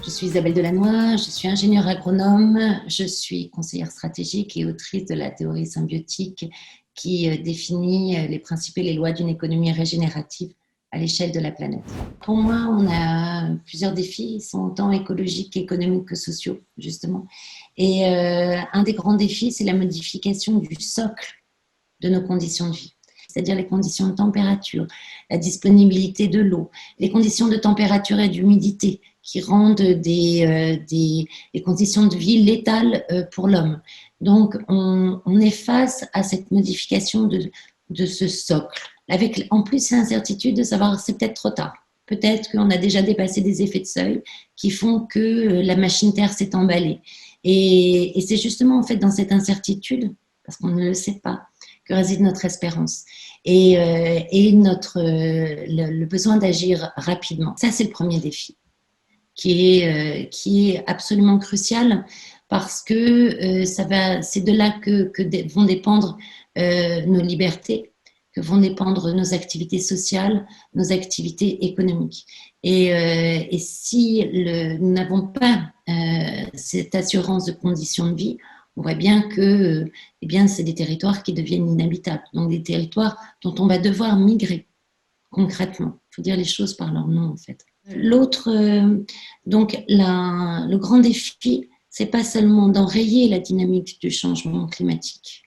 Je suis Isabelle Delannoy, je suis ingénieure agronome, je suis conseillère stratégique et autrice de la théorie symbiotique qui définit les principes et les lois d'une économie régénérative à l'échelle de la planète. Pour moi, on a plusieurs défis, ils sont autant écologiques, économiques que sociaux, justement. Et un des grands défis, c'est la modification du socle de nos conditions de vie, c'est-à-dire les conditions de température, la disponibilité de l'eau, les conditions de température et d'humidité qui rendent des conditions de vie létales pour l'homme. Donc, on est face à cette modification de ce socle, avec en plus l'incertitude de savoir c'est peut-être trop tard. Peut-être qu'on a déjà dépassé des effets de seuil qui font que la machine Terre s'est emballée. Et c'est justement en fait dans cette incertitude, parce qu'on ne le sait pas, que réside notre espérance et le besoin d'agir rapidement. Ça, c'est le premier défi qui est absolument crucial parce que c'est de là que vont dépendre nos libertés, que vont dépendre nos activités sociales, nos activités économiques. Et si nous n'avons pas cette assurance de conditions de vie, on voit bien que c'est des territoires qui deviennent inhabitables, donc des territoires dont on va devoir migrer concrètement. Il faut dire les choses par leur nom, en fait. L'autre, le grand défi, c'est pas seulement d'enrayer la dynamique du changement climatique,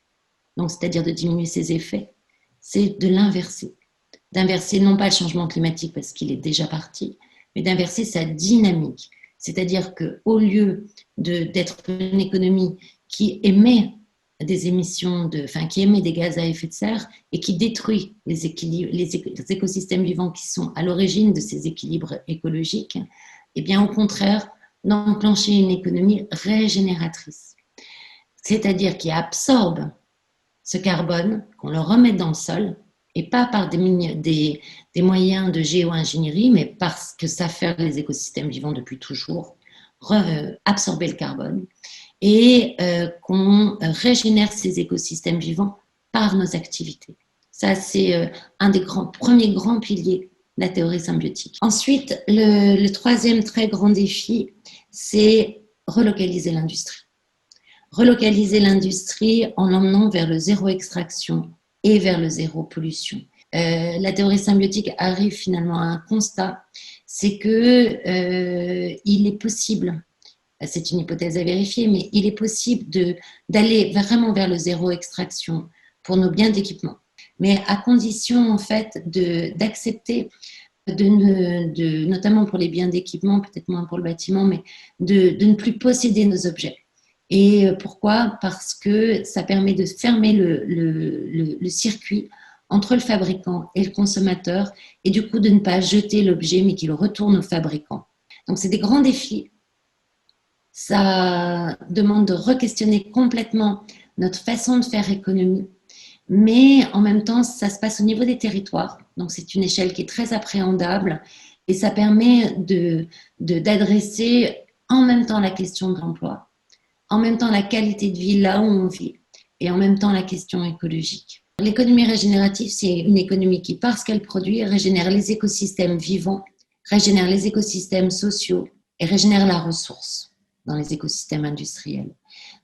donc c'est-à-dire de diminuer ses effets, c'est de l'inverser. D'inverser non pas le changement climatique parce qu'il est déjà parti, mais d'inverser sa dynamique. C'est-à-dire qu'au lieu d'être une économie qui émet des émissions qui émet des gaz à effet de serre et qui détruit les écosystèmes vivants qui sont à l'origine de ces équilibres écologiques, eh bien, au contraire, d'enclencher une économie régénératrice. C'est-à-dire qui absorbe ce carbone, qu'on le remette dans le sol, et pas par des moyens de géo-ingénierie, mais parce que ça fait les écosystèmes vivants depuis toujours, absorber le carbone, et qu'on régénère ces écosystèmes vivants par nos activités. Ça, c'est un des premiers grands piliers de la théorie symbiotique. Ensuite, le troisième très grand défi, c'est relocaliser l'industrie. Relocaliser l'industrie en l'emmenant vers le zéro extraction et vers le zéro pollution. La théorie symbiotique arrive finalement à un constat, c'est que il est possible, c'est une hypothèse à vérifier, mais il est possible d'aller vraiment vers le zéro extraction pour nos biens d'équipement, mais à condition en fait d'accepter notamment pour les biens d'équipement, peut-être moins pour le bâtiment, mais de ne plus posséder nos objets. Et pourquoi ? Parce que ça permet de fermer le circuit entre le fabricant et le consommateur, et du coup de ne pas jeter l'objet, mais qu'il retourne au fabricant. Donc c'est des grands défis. Ça demande de re-questionner complètement notre façon de faire économie, mais en même temps, ça se passe au niveau des territoires. Donc c'est une échelle qui est très appréhendable, et ça permet d'adresser en même temps la question de l'emploi, en même temps la qualité de vie là où on vit, et en même temps la question écologique. L'économie régénérative, c'est une économie qui, parce qu'elle produit, régénère les écosystèmes vivants, régénère les écosystèmes sociaux et régénère la ressource dans les écosystèmes industriels.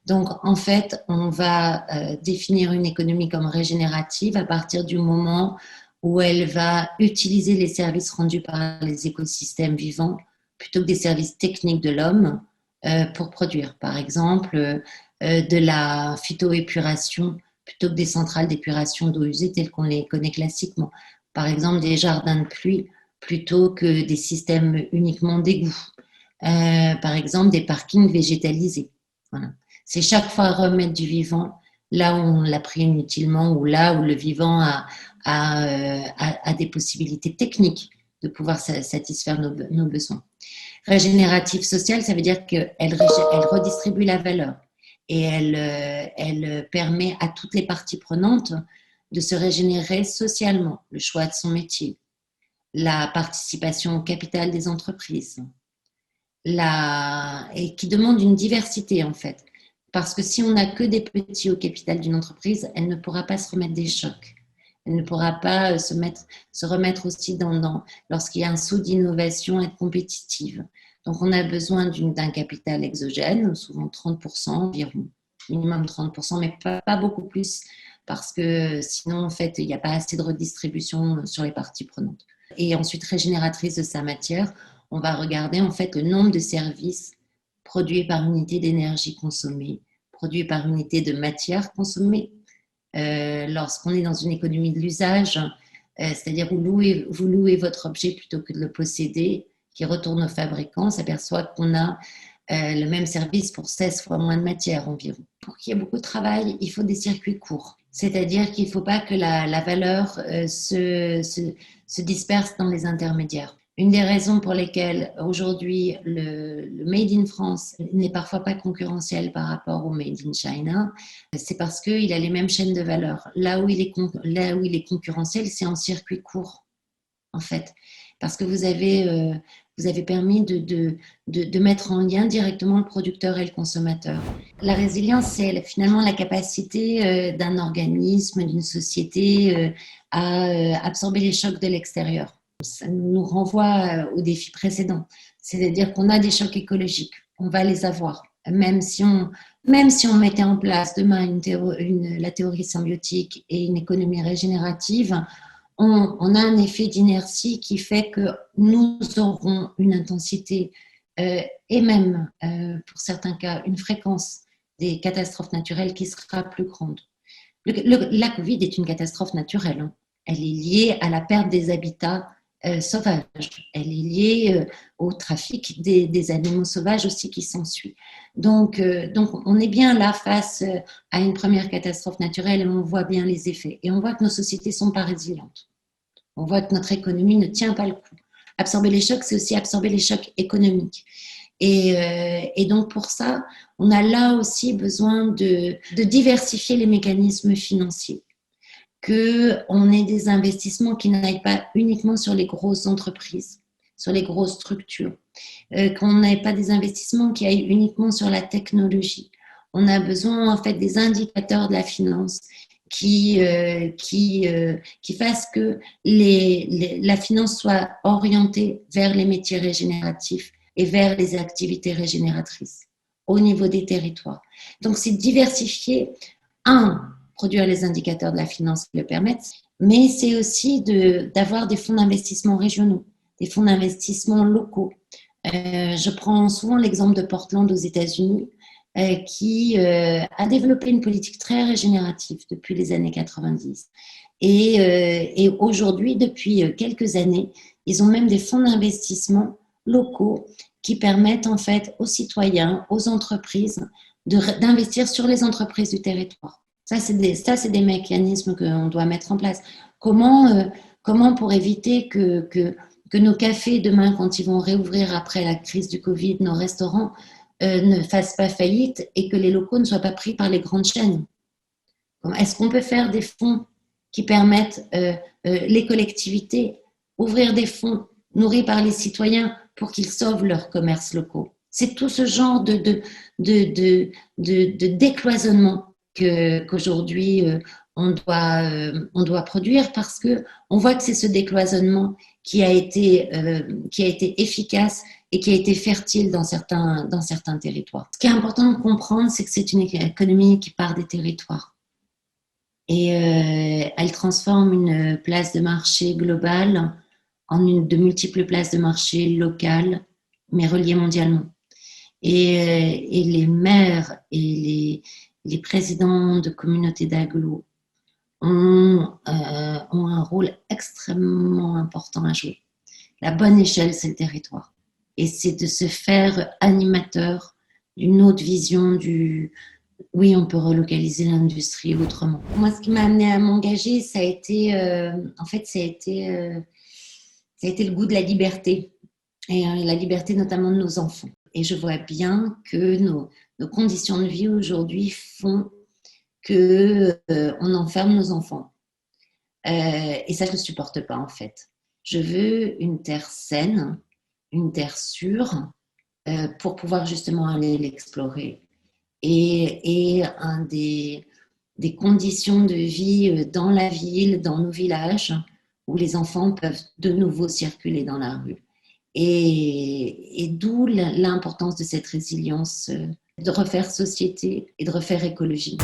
Donc, en fait, on va définir une économie comme régénérative à partir du moment où elle va utiliser les services rendus par les écosystèmes vivants plutôt que des services techniques de l'homme pour produire, par exemple, de la phytoépuration plutôt que des centrales d'épuration d'eau usée telles qu'on les connaît classiquement. Par exemple, des jardins de pluie plutôt que des systèmes uniquement d'égouts. Par exemple, des parkings végétalisés. Voilà. C'est chaque fois remettre du vivant là où on l'a pris inutilement ou là où le vivant a des possibilités techniques de pouvoir satisfaire nos besoins. Régénérative sociale, ça veut dire qu'elle redistribue la valeur et elle permet à toutes les parties prenantes de se régénérer socialement, le choix de son métier, la participation au capital des entreprises, et qui demande une diversité en fait. Parce que si on n'a que des petits au capital d'une entreprise, elle ne pourra pas se remettre des chocs. Elle ne pourra pas se remettre aussi lorsqu'il y a un saut d'innovation, être compétitive. Donc, on a besoin d'un capital exogène, souvent 30%, environ, minimum 30%, mais pas beaucoup plus, parce que sinon, en fait, il n'y a pas assez de redistribution sur les parties prenantes. Et ensuite, régénératrice de sa matière, on va regarder en fait le nombre de services produits par unité d'énergie consommée, produits par unité de matière consommée. Lorsqu'on est dans une économie de l'usage, c'est-à-dire vous louez votre objet plutôt que de le posséder, qui retourne au fabricant, on s'aperçoit qu'on a le même service pour 16 fois moins de matière environ. Pour qu'il y ait beaucoup de travail, il faut des circuits courts. C'est-à-dire qu'il ne faut pas que la valeur se disperse dans les intermédiaires. Une des raisons pour lesquelles aujourd'hui le Made in France n'est parfois pas concurrentiel par rapport au Made in China, c'est parce qu'il a les mêmes chaînes de valeur. Là où il est concurrentiel, c'est en circuit court, en fait. Parce que vous avez permis de mettre en lien directement le producteur et le consommateur. La résilience, c'est finalement la capacité d'un organisme, d'une société à absorber les chocs de l'extérieur. Ça nous renvoie au défi précédent, c'est-à-dire qu'on a des chocs écologiques, on va les avoir. Même si on mettait en place demain la théorie symbiotique et une économie régénérative, on a un effet d'inertie qui fait que nous aurons une intensité et même, pour certains cas, une fréquence des catastrophes naturelles qui sera plus grande. La Covid est une catastrophe naturelle. Hein. Elle est liée à la perte des habitats sauvages. Elle est liée au trafic des animaux sauvages aussi qui s'ensuit. Donc, on est bien là face à une première catastrophe naturelle et on voit bien les effets. Et on voit que nos sociétés ne sont pas résilientes. On voit que notre économie ne tient pas le coup. Absorber les chocs, c'est aussi absorber les chocs économiques. Et donc, pour ça, on a là aussi besoin de diversifier les mécanismes financiers. Qu'on ait des investissements qui n'aillent pas uniquement sur les grosses entreprises, sur les grosses structures. Qu'on n'ait pas des investissements qui aillent uniquement sur la technologie. On a besoin, en fait, des indicateurs de la finance qui fassent que la finance soit orientée vers les métiers régénératifs et vers les activités régénératrices au niveau des territoires. Donc, c'est diversifier, produire les indicateurs de la finance qui le permettent, mais c'est aussi d'avoir des fonds d'investissement régionaux, des fonds d'investissement locaux. Je prends souvent l'exemple de Portland aux États-Unis, qui a développé une politique très régénérative depuis les années 90. Et aujourd'hui, depuis quelques années, ils ont même des fonds d'investissement locaux qui permettent en fait aux citoyens, aux entreprises, d'investir sur les entreprises du territoire. Ça, c'est des mécanismes qu'on doit mettre en place. Comment pour éviter que nos cafés, demain, quand ils vont réouvrir après la crise du Covid, nos restaurants, ne fassent pas faillite et que les locaux ne soient pas pris par les grandes chaînes. Est-ce qu'on peut faire des fonds qui permettent les collectivités, ouvrir des fonds nourris par les citoyens pour qu'ils sauvent leurs commerces locaux? C'est tout ce genre de décloisonnement qu'aujourd'hui on doit produire, parce qu'on voit que c'est ce décloisonnement qui a été efficace et qui a été fertile dans certains territoires. Ce qui est important de comprendre, c'est que c'est une économie qui part des territoires. Et elle transforme une place de marché globale en de multiples places de marché locales, mais reliées mondialement. Et les maires et les présidents de communautés d'agglo ont un rôle extrêmement important à jouer. La bonne échelle, c'est le territoire. Et c'est de se faire animateur d'une autre vision oui, on peut relocaliser l'industrie autrement. Moi, ce qui m'a amené à m'engager, ça a été le goût de la liberté. Et la liberté notamment de nos enfants. Et je vois bien que nos conditions de vie aujourd'hui font qu'on enferme nos enfants. Et ça, je ne supporte pas, en fait. Je veux une terre saine, une terre sûre, pour pouvoir justement aller l'explorer. Et des conditions de vie dans la ville, dans nos villages, où les enfants peuvent de nouveau circuler dans la rue. Et d'où l'importance de cette résilience, de refaire société et de refaire écologie.